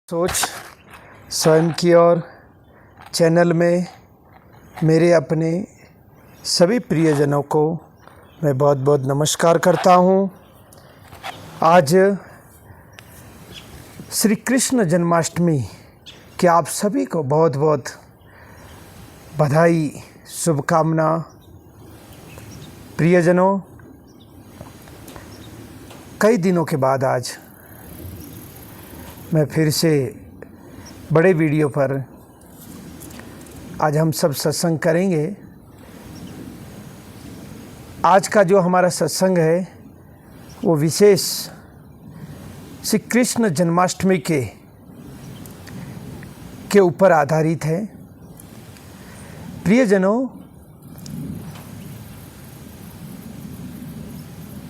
सोच स्वयं की और चैनल में मेरे अपने सभी प्रियजनों को मैं बहुत बहुत नमस्कार करता हूँ। आज श्री कृष्ण जन्माष्टमी के आप सभी को बहुत बहुत बधाई, शुभकामना। प्रियजनों, कई दिनों के बाद आज मैं फिर से बड़े वीडियो पर आज हम सब सत्संग करेंगे। आज का जो हमारा सत्संग है वो विशेष श्री कृष्ण जन्माष्टमी के ऊपर आधारित है। प्रियजनों,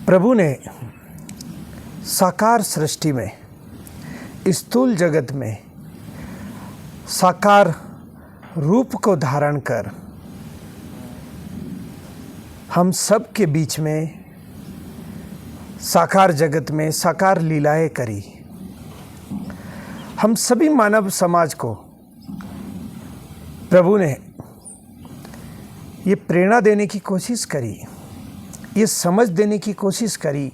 प्रभु ने साकार सृष्टि में, स्थूल जगत में साकार रूप को धारण कर हम सब के बीच में साकार जगत में साकार लीलाएं करी। हम सभी मानव समाज को प्रभु ने ये प्रेरणा देने की कोशिश करी, ये समझ देने की कोशिश करी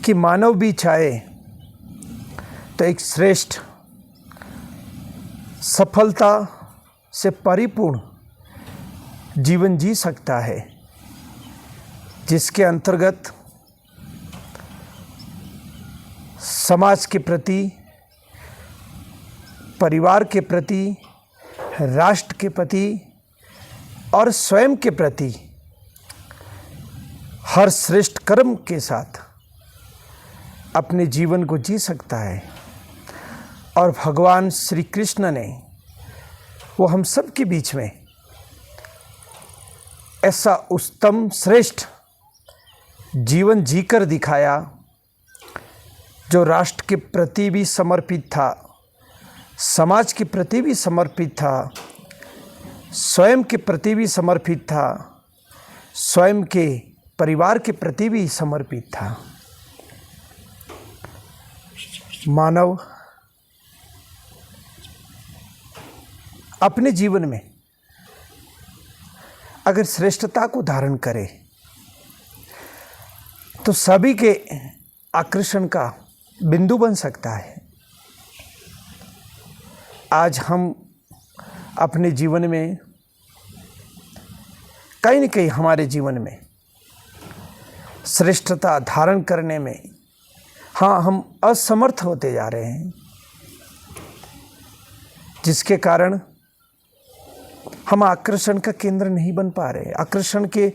कि मानव भी चाहे तो एक श्रेष्ठ, सफलता से परिपूर्ण जीवन जी सकता है, जिसके अंतर्गत समाज के प्रति, परिवार के प्रति, राष्ट्र के प्रति और स्वयं के प्रति हर श्रेष्ठ कर्म के साथ अपने जीवन को जी सकता है। और भगवान श्री कृष्ण ने वो हम सब के बीच में ऐसा उत्तम श्रेष्ठ जीवन जीकर दिखाया जो राष्ट्र के प्रति भी समर्पित था, समाज के प्रति भी समर्पित था, स्वयं के प्रति भी समर्पित था, स्वयं के परिवार के प्रति भी समर्पित था। मानव अपने जीवन में अगर श्रेष्ठता को धारण करे तो सभी के आकर्षण का बिंदु बन सकता है। आज हम अपने जीवन में कहीं न कहीं हमारे जीवन में श्रेष्ठता धारण करने में हम असमर्थ होते जा रहे हैं, जिसके कारण हम आकर्षण का केंद्र नहीं बन पा रहे, आकर्षण के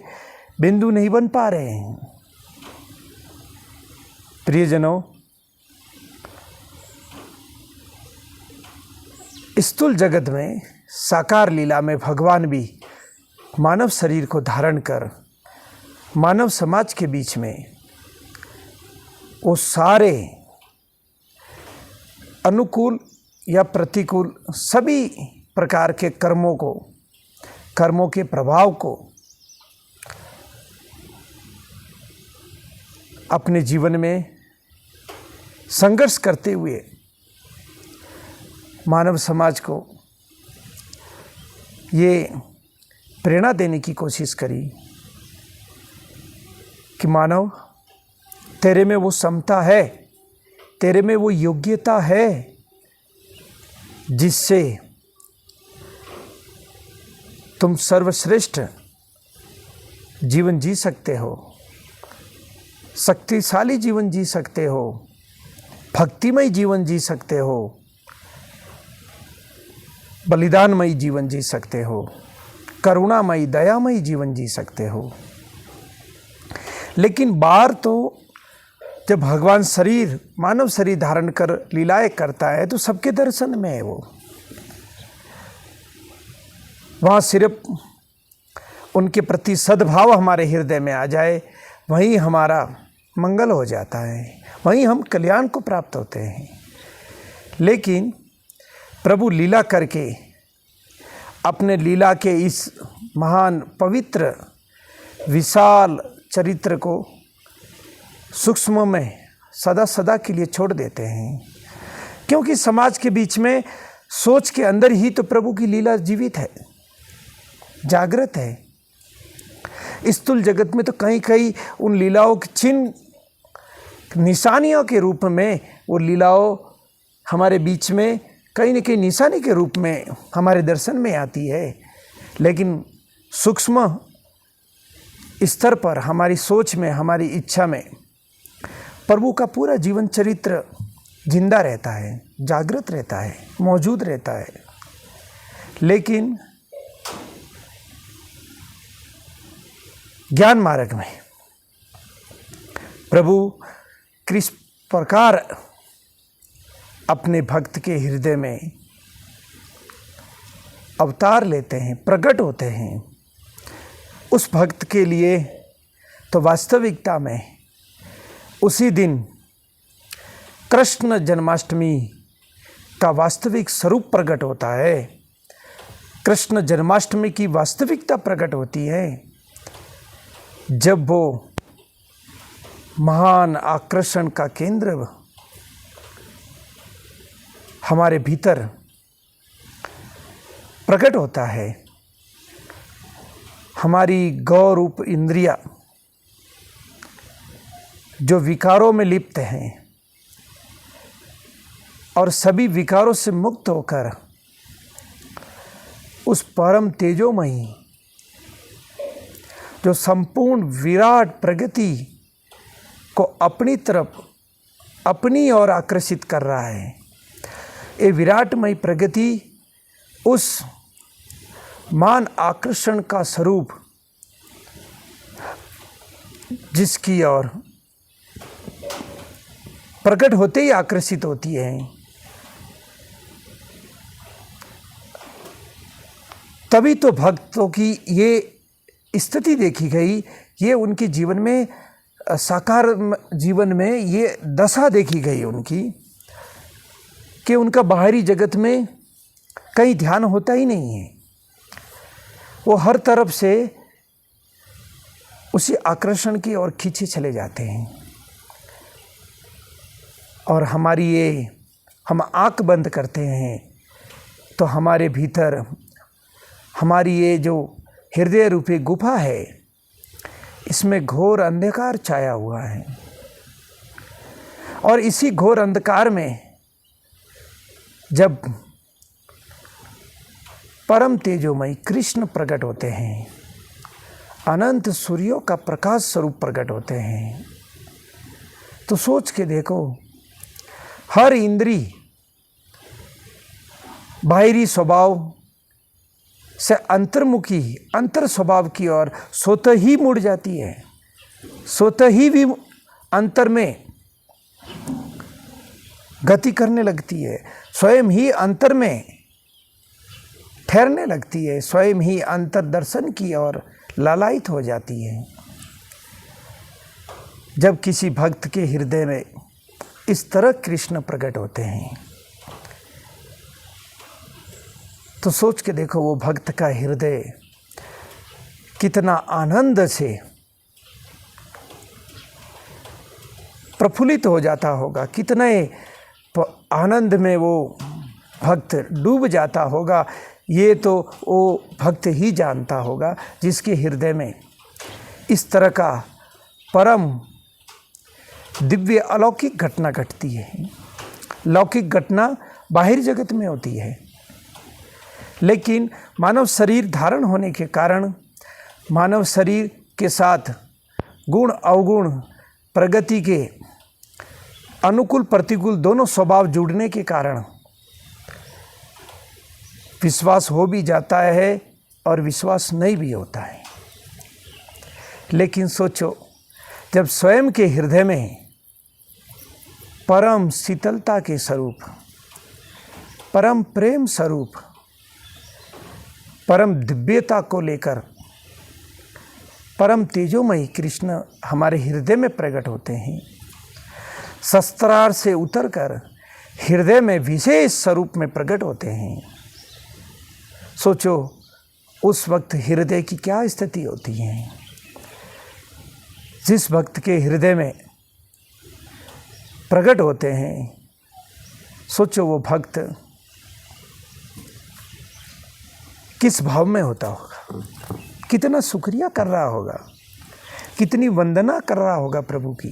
बिंदु नहीं बन पा रहे हैं। प्रियजनों, स्थूल जगत में साकार लीला में भगवान भी मानव शरीर को धारण कर मानव समाज के बीच में वो सारे अनुकूल या प्रतिकूल सभी प्रकार के कर्मों के प्रभाव को अपने जीवन में संघर्ष करते हुए मानव समाज को ये प्रेरणा देने की कोशिश करी कि मानव, तेरे में वो क्षमता है, तेरे में वो योग्यता है जिससे तुम सर्वश्रेष्ठ जीवन जी सकते हो, शक्तिशाली जीवन जी सकते हो, भक्तिमय जीवन जी सकते हो, बलिदानमय जीवन जी सकते हो, करुणामय दयामय जीवन जी सकते हो। लेकिन बाहर तो जब भगवान मानव शरीर धारण कर लीलाएं करता है तो सबके दर्शन में है वो। वहाँ सिर्फ उनके प्रति सद्भाव हमारे हृदय में आ जाए, वहीं हमारा मंगल हो जाता है, वहीं हम कल्याण को प्राप्त होते हैं। लेकिन प्रभु लीला करके अपने लीला के इस महान पवित्र विशाल चरित्र को सूक्ष्म में सदा सदा के लिए छोड़ देते हैं। क्योंकि समाज के बीच में, सोच के अंदर ही तो प्रभु की लीला जीवित है, जागृत है। स्थूल जगत में तो कहीं कहीं उन लीलाओं के चिन्ह, निशानियों के रूप में वो लीलाओं हमारे बीच में कहीं न कहीं निशानी के रूप में हमारे दर्शन में आती है, लेकिन सूक्ष्म स्तर पर हमारी सोच में, हमारी इच्छा में प्रभु का पूरा जीवन चरित्र जिंदा रहता है, जागृत रहता है, मौजूद रहता है। लेकिन ज्ञान मार्ग में प्रभु किस प्रकार अपने भक्त के हृदय में अवतार लेते हैं, प्रकट होते हैं, उस भक्त के लिए तो वास्तविकता में उसी दिन कृष्ण जन्माष्टमी का वास्तविक स्वरूप प्रकट होता है। कृष्ण जन्माष्टमी की वास्तविकता प्रकट होती है जब वो महान आकर्षण का केंद्र हमारे भीतर प्रकट होता है। हमारी गौरूप इंद्रिया जो विकारों में लिप्त हैं और सभी विकारों से मुक्त होकर उस परम तेजोमयी जो संपूर्ण विराट प्रगति को अपनी तरफ, अपनी ओर आकर्षित कर रहा है। ये विराटमयी प्रगति उस मान आकर्षण का स्वरूप जिसकी ओर प्रकट होते ही आकर्षित होती है। तभी तो भक्तों की ये स्थिति देखी गई, ये उनके जीवन में, साकार जीवन में ये दशा देखी गई उनकी, कि उनका बाहरी जगत में कहीं ध्यान होता ही नहीं है। वो हर तरफ से उसी आकर्षण की ओर खींचे चले जाते हैं। और हमारी ये, हम आँख बंद करते हैं तो हमारे भीतर हमारी ये जो हृदय रूपी गुफा है, इसमें घोर अंधकार छाया हुआ है। और इसी घोर अंधकार में जब परम तेजोमय कृष्ण प्रकट होते हैं, अनंत सूर्यों का प्रकाश स्वरूप प्रकट होते हैं, तो सोच के देखो, हर इंद्री बाहरी स्वभाव से अंतर्मुखी, अंतर स्वभाव की ओर स्वतः ही मुड़ जाती है, स्वतः ही भी अंतर में गति करने लगती है, स्वयं ही अंतर में ठहरने लगती है, स्वयं ही अंतर दर्शन की ओर लालायित हो जाती है। जब किसी भक्त के हृदय में इस तरह कृष्ण प्रकट होते हैं तो सोच के देखो, वो भक्त का हृदय कितना आनंद से प्रफुल्लित हो जाता होगा, कितने आनंद में वो भक्त डूब जाता होगा। ये तो वो भक्त ही जानता होगा जिसके हृदय में इस तरह का परम दिव्य अलौकिक घटना घटती है। लौकिक घटना बाहरी जगत में होती है, लेकिन मानव शरीर धारण होने के कारण, मानव शरीर के साथ गुण अवगुण प्रगति के अनुकूल प्रतिकूल दोनों स्वभाव जुड़ने के कारण विश्वास हो भी जाता है और विश्वास नहीं भी होता है। लेकिन सोचो, जब स्वयं के हृदय में परम शीतलता के स्वरूप, परम प्रेम स्वरूप, परम दिव्यता को लेकर परम तेजोमयी कृष्ण हमारे हृदय में प्रकट होते हैं, शस्त्रार से उतरकर हृदय में विशेष स्वरूप में प्रकट होते हैं। सोचो उस वक्त हृदय की क्या स्थिति होती है। जिस भक्त के हृदय में प्रकट होते हैं सोचो वो भक्त किस भाव में होता होगा, कितना शुक्रिया कर रहा होगा, कितनी वंदना कर रहा होगा प्रभु की।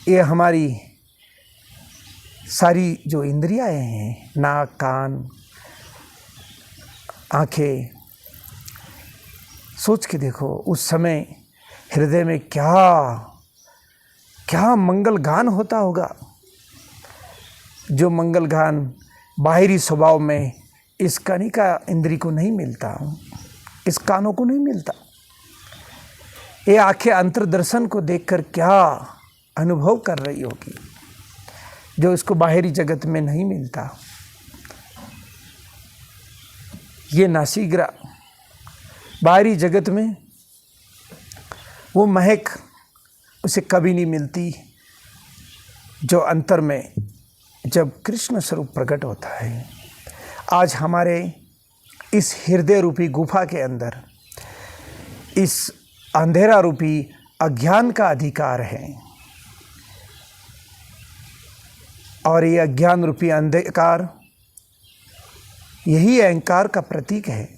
ये हमारी सारी जो इंद्रियां हैं, नाक, कान, आंखें, सोच के देखो उस समय हृदय में क्या क्या मंगल गान होता होगा, जो मंगल गान बाहरी स्वभाव में इस कनिका इंद्री को नहीं मिलता, इस कानों को नहीं मिलता। ये आंखें अंतर्दर्शन को देखकर क्या अनुभव कर रही होगी, जो इसको बाहरी जगत में नहीं मिलता। ये नासिग्रा बाहरी जगत में वो महक उसे कभी नहीं मिलती जो अंतर में जब कृष्ण स्वरूप प्रकट होता है। आज हमारे इस हृदय रूपी गुफा के अंदर इस अंधेरा रूपी अज्ञान का अधिकार है, और ये अज्ञान रूपी अंधकार यही अहंकार का प्रतीक है,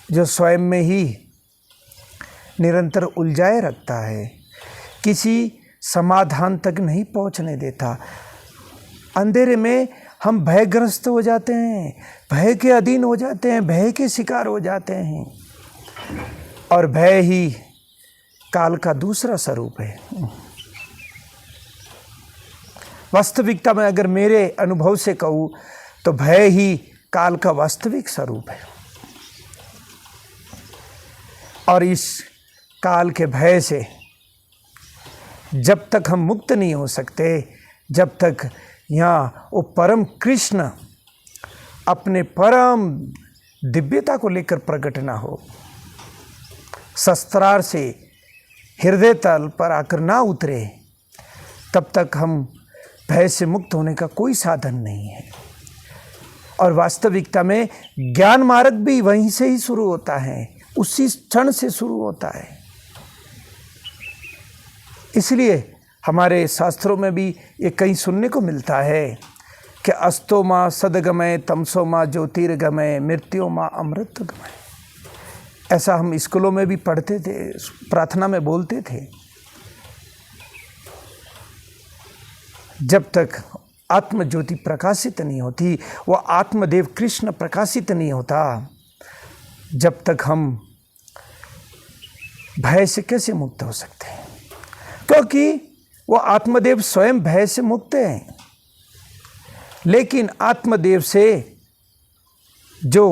जो स्वयं में ही निरंतर उलझाए रखता है, किसी समाधान तक नहीं पहुंचने देता। अंधेरे में हम भयग्रस्त हो जाते हैं, भय के अधीन हो जाते हैं, भय के शिकार हो जाते हैं, और भय ही काल का दूसरा स्वरूप है। वास्तविकता में अगर मेरे अनुभव से कहूँ तो भय ही काल का वास्तविक स्वरूप है, और इस काल के भय से जब तक हम मुक्त नहीं हो सकते, जब तक यहाँ वो परम कृष्ण अपने परम दिव्यता को लेकर प्रकट ना हो, शस्त्रार से हृदय तल पर आकर ना उतरे, तब तक हम भय से मुक्त होने का कोई साधन नहीं है। और वास्तविकता में ज्ञान मार्ग भी वहीं से ही शुरू होता है, उसी क्षण से शुरू होता है। इसलिए हमारे शास्त्रों में भी ये कहीं सुनने को मिलता है कि अस्तो माँ सदगमय तमसो माँ ज्योतिर्गमय मृत्यो माँ अमृत गमय। ऐसा हम स्कूलों में भी पढ़ते थे, प्रार्थना में बोलते थे। जब तक आत्मज्योति प्रकाशित नहीं होती, वो आत्मदेव कृष्ण प्रकाशित नहीं होता, जब तक हम भय से कैसे मुक्त हो सकते हैं? क्योंकि वो आत्मदेव स्वयं भय से मुक्त हैं, लेकिन आत्मदेव से जो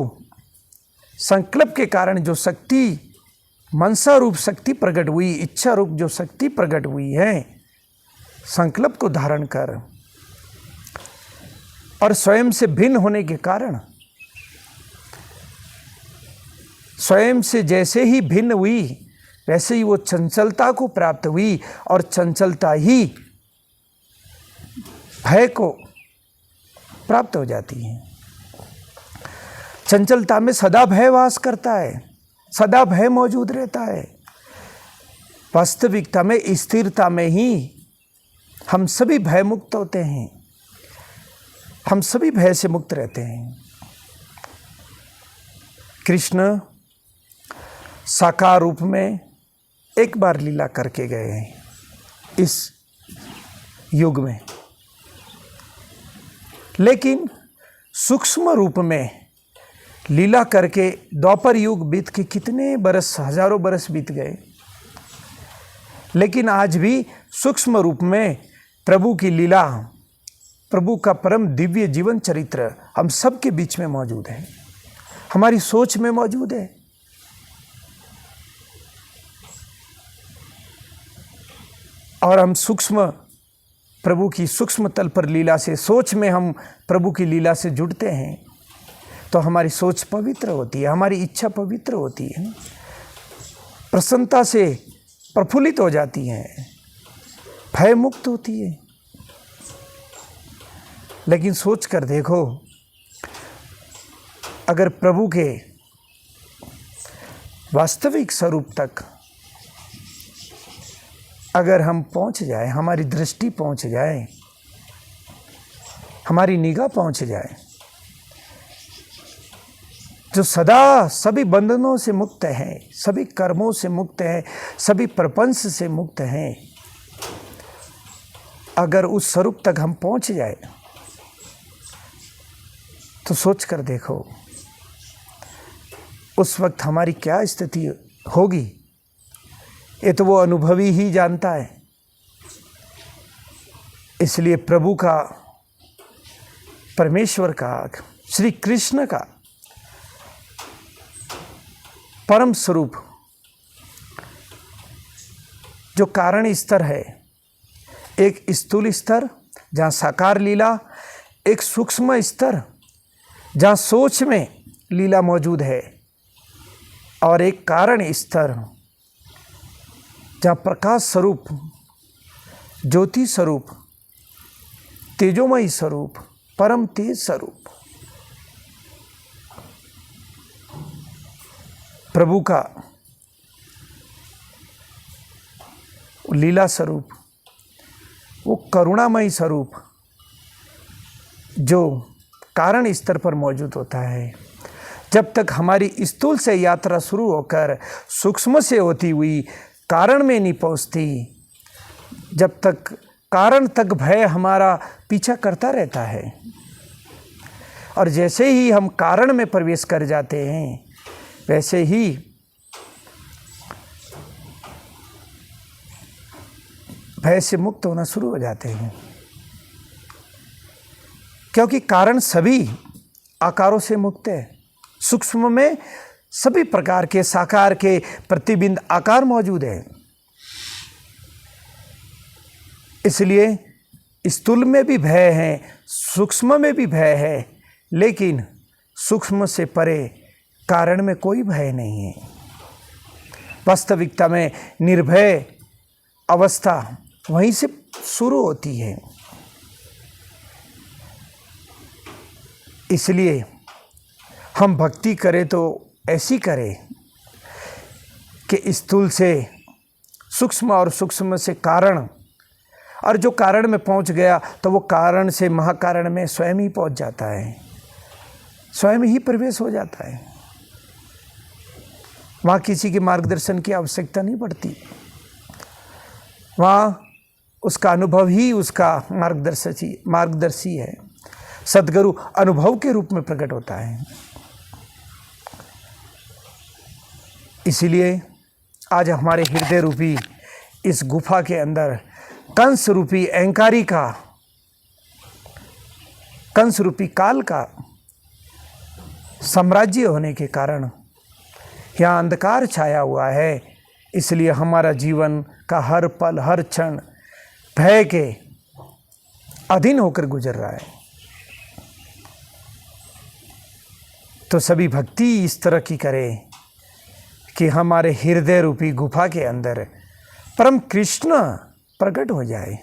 संकल्प के कारण जो शक्ति, मनसा रूप शक्ति प्रकट हुई, इच्छा रूप जो शक्ति प्रकट हुई है, संकल्प को धारण कर और स्वयं से भिन्न होने के कारण, स्वयं से जैसे ही भिन्न हुई वैसे ही वो चंचलता को प्राप्त हुई, और चंचलता ही भय को प्राप्त हो जाती है। चंचलता में सदा भय वास करता है, सदा भय मौजूद रहता है। वास्तविकता में स्थिरता में ही हम सभी भय मुक्त होते हैं, हम सभी भय से मुक्त रहते हैं। कृष्ण साकार रूप में एक बार लीला करके गए हैं इस युग में, लेकिन सूक्ष्म रूप में लीला करके द्वापर युग बीत के कितने बरस, हजारों बरस बीत गए, लेकिन आज भी सूक्ष्म रूप में प्रभु की लीला, प्रभु का परम दिव्य जीवन चरित्र हम सबके बीच में मौजूद है, हमारी सोच में मौजूद है। और हम सूक्ष्म प्रभु की सूक्ष्म तल पर लीला से, सोच में हम प्रभु की लीला से जुड़ते हैं, तो हमारी सोच पवित्र होती है, हमारी इच्छा पवित्र होती है, प्रसन्नता से प्रफुल्लित हो जाती है, भय मुक्त होती है। लेकिन सोच कर देखो, अगर प्रभु के वास्तविक स्वरूप तक अगर हम पहुंच जाए, हमारी दृष्टि पहुंच जाए, हमारी निगाह पहुंच जाए, जो सदा सभी बंधनों से मुक्त हैं, सभी कर्मों से मुक्त हैं, सभी प्रपंच से मुक्त हैं, अगर उस स्वरूप तक हम पहुंच जाए तो सोच कर देखो उस वक्त हमारी क्या स्थिति होगी। ये तो वो अनुभवी ही जानता है। इसलिए प्रभु का, परमेश्वर का, श्री कृष्ण का परम स्वरूप जो कारण स्तर है, एक स्थूल स्तर जहाँ साकार लीला, एक सूक्ष्म स्तर जहाँ सोच में लीला मौजूद है, और एक कारण स्तर जहाँ प्रकाश स्वरूप, ज्योति स्वरूप, तेजोमयी स्वरूप, परम तेज स्वरूप प्रभु का लीला स्वरूप, वो करुणामयी स्वरूप जो कारण स्तर पर मौजूद होता है। जब तक हमारी स्थूल से यात्रा शुरू होकर सूक्ष्म से होती हुई कारण में नहीं पहुंचती, जब तक कारण तक भय हमारा पीछा करता रहता है, और जैसे ही हम कारण में प्रवेश कर जाते हैं वैसे ही भय से मुक्त होना शुरू हो जाते हैं। क्योंकि कारण सभी आकारों से मुक्त है। सूक्ष्म में सभी प्रकार के साकार के प्रतिबिंब आकार मौजूद है। इसलिए स्थूल में भी भय है, सूक्ष्म में भी भय है, लेकिन सूक्ष्म से परे कारण में कोई भय नहीं है। वास्तविकता में निर्भय अवस्था वहीं से शुरू होती है। इसलिए हम भक्ति करें तो ऐसी करें कि स्थूल से सूक्ष्म और सूक्ष्म से कारण, और जो कारण में पहुंच गया तो वो कारण से महाकारण में स्वयं ही पहुंच जाता है, स्वयं ही प्रवेश हो जाता है। वहाँ किसी के मार्गदर्शन की आवश्यकता नहीं पड़ती, वहाँ उसका अनुभव ही उसका मार्गदर्शी है। सद्गुरु अनुभव के रूप में प्रकट होता है। इसीलिए आज हमारे हृदय रूपी इस गुफा के अंदर कंस रूपी अहंकारी का, कंस रूपी काल का साम्राज्य होने के कारण यहाँ अंधकार छाया हुआ है। इसलिए हमारा जीवन का हर पल, हर क्षण भय के अधीन होकर गुजर रहा है। तो सभी भक्ति इस तरह की करें कि हमारे हृदय रूपी गुफा के अंदर परम कृष्ण प्रकट हो जाए।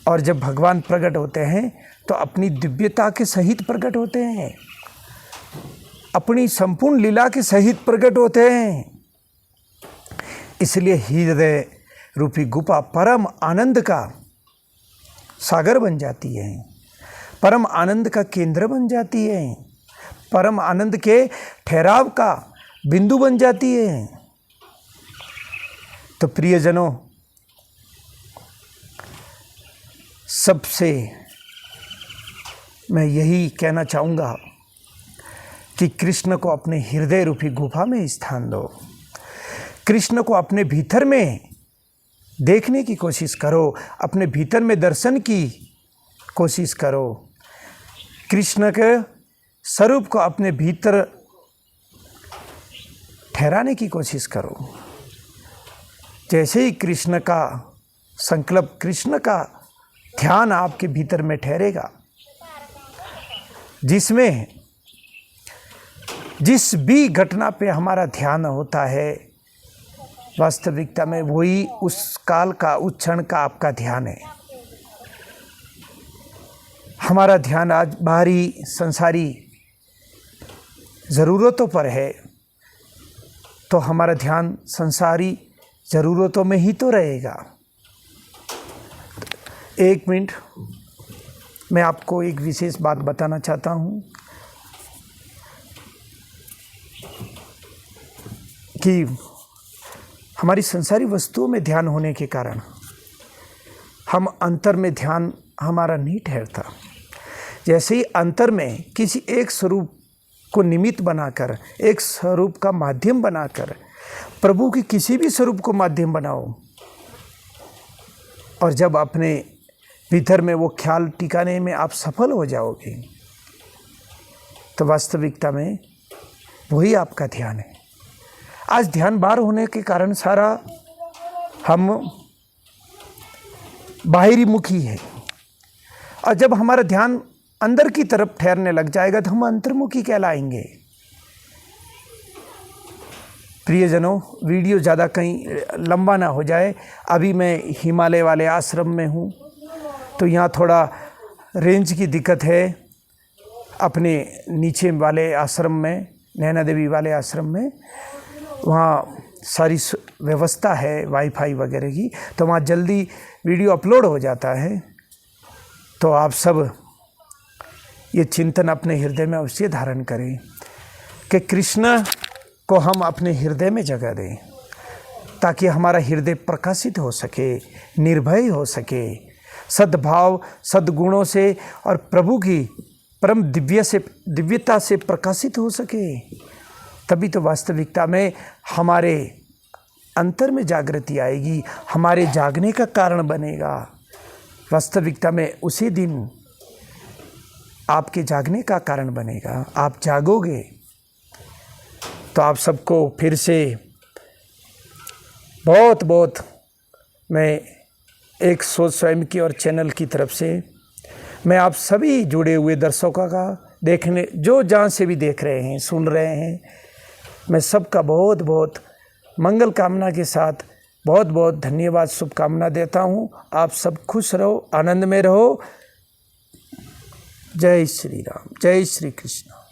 और जब भगवान प्रकट होते हैं तो अपनी दिव्यता के सहित प्रकट होते हैं, अपनी संपूर्ण लीला के सहित प्रकट होते हैं। इसलिए हृदय रूपी गुफा परम आनंद का सागर बन जाती है, परम आनंद का केंद्र बन जाती है, परम आनंद के ठहराव का बिंदु बन जाती है। तो प्रियजनों, सबसे मैं यही कहना चाहूँगा कि कृष्ण को अपने हृदय रूपी गुफा में स्थान दो। कृष्ण को अपने भीतर में देखने की कोशिश करो, अपने भीतर में दर्शन की कोशिश करो। कृष्ण के स्वरूप को अपने भीतर ठहराने की कोशिश करो। जैसे ही कृष्ण का संकल्प, कृष्ण का ध्यान आपके भीतर में ठहरेगा, जिसमें जिस भी घटना पे हमारा ध्यान होता है, वास्तविकता में वही उस काल का, उस क्षण का आपका ध्यान है। हमारा ध्यान आज बाहरी संसारी ज़रूरतों पर है, तो हमारा ध्यान संसारी ज़रूरतों में ही तो रहेगा। 1 मिनट, मैं आपको एक विशेष बात बताना चाहता हूँ कि हमारी संसारी वस्तुओं में ध्यान होने के कारण हम अंतर में ध्यान हमारा नहीं ठहरता। जैसे ही अंतर में किसी एक स्वरूप को निमित्त बनाकर, एक स्वरूप का माध्यम बनाकर, प्रभु के किसी भी स्वरूप को माध्यम बनाओ, और जब अपने भीतर में वो ख्याल टिकाने में आप सफल हो जाओगे, तो वास्तविकता में वही आपका ध्यान है। आज ध्यान बाहर होने के कारण सारा हम बाहरी मुखी है, और जब हमारा ध्यान अंदर की तरफ ठहरने लग जाएगा तो हम अंतर्मुखी कहलाएंगे। प्रियजनों, वीडियो ज़्यादा कहीं लंबा ना हो जाए। अभी मैं हिमालय वाले आश्रम में हूँ, तो यहाँ थोड़ा रेंज की दिक्कत है। अपने नीचे वाले आश्रम में, नैना देवी वाले आश्रम में, वहाँ सारी व्यवस्था है वाईफाई वगैरह की, तो वहाँ जल्दी वीडियो अपलोड हो जाता है। तो आप सब ये चिंतन अपने हृदय में अवश्य धारण करें कि कृष्ण को हम अपने हृदय में जगह दें, ताकि हमारा हृदय प्रकाशित हो सके, निर्भय हो सके, सद्भाव सद्गुणों से और प्रभु की परम दिव्यता से प्रकाशित हो सके। तभी तो वास्तविकता में हमारे अंतर में जागृति आएगी, हमारे जागने का कारण बनेगा। वास्तविकता में उसी दिन आपके जागने का कारण बनेगा। आप जागोगे तो आप सबको फिर से बहुत बहुत मैं एक सोच स्वयं की और चैनल की तरफ से मैं आप सभी जुड़े हुए दर्शकों का, देखने जो जहाँ से भी देख रहे हैं, सुन रहे हैं, मैं सबका बहुत बहुत मंगल कामना के साथ बहुत बहुत धन्यवाद, शुभकामना देता हूँ। आप सब खुश रहो, आनंद में रहो। जय श्री राम, जय श्री कृष्ण।